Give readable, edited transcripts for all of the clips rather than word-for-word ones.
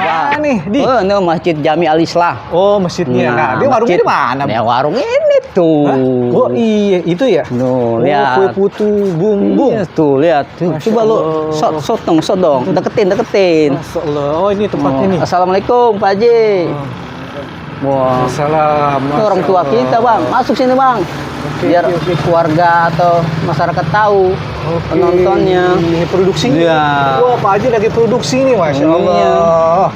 Mana nih, Di? Oh, ini Masjid Jami Al Islah. Oh, masjidnya. Nah, dia warungnya di mana? Ya, warung ini tuh. Hah? Oh, iya, itu ya? Nuh, Oh, lihat. kue putu bumbung. Iya, tuh, lihat. Tuh, Masya coba lu Allah. shot dong. Deketin. Masya Allah. Oh, ini tempatnya nih. Assalamualaikum, Pak Haji. Wah, Salam. itu orang tua kita, Bang. Masuk sini, Bang. Biar keluarga atau masyarakat tahu penontonnya. Ini produksinya. Iya. Wah, Pak Haji lagi produksi nih, Masya Iya. Allah.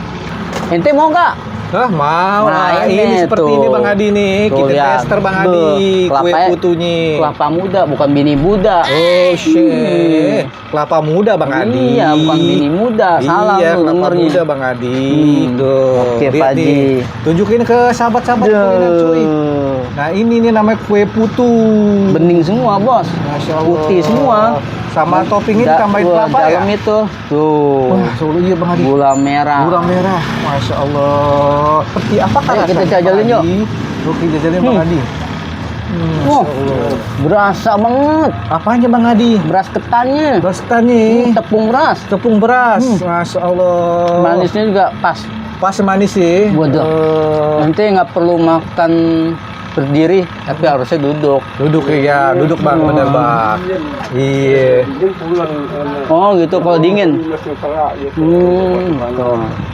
Ente mau nggak? Hah, mau. Nah, Nah, ini ini seperti tuh. ini Bang Adi nih. Tuh, Kita lihat. tester Bang Beuh, Adi kue kelapanya- putunya. Kelapa muda, bukan bini muda. Oh, shit. Kelapa muda Bang Adi. Iya, bukan bini muda. Salah iya, lu kelapa dengernya. muda Bang Adi. Tuh. Oke, Lihat Pak nih. Haji. Tunjukin ke sahabat-sahabat kuliner, cuy. Nah, ini nih namanya kue putu. Bening semua, Bos. Masya Allah. Putih semua. Sama toppingnya ditambahin Wah, kelapa ya? dalam itu. Tuh. Wah, Solo iya Bang Adi. Gula merah. Gula merah. Masya Allah. Seperti apa kan Ayo, kita rasanya, jajalin Bang yuk. Adi? Oke, jajalin Bang Adi. Wah, Masya Allah. berasa banget. Apanya Bang Adi? Beras ketannya. Beras ketan nih. Tepung beras. Tepung beras. Masya Allah. Manisnya juga pas. Pas manis sih. Waduh. Eh, Nanti nggak perlu makan berdiri, tapi harusnya duduk. duduk ya, duduk Bang, bener Bang. Iya. Oh gitu, kalau dingin. Betul.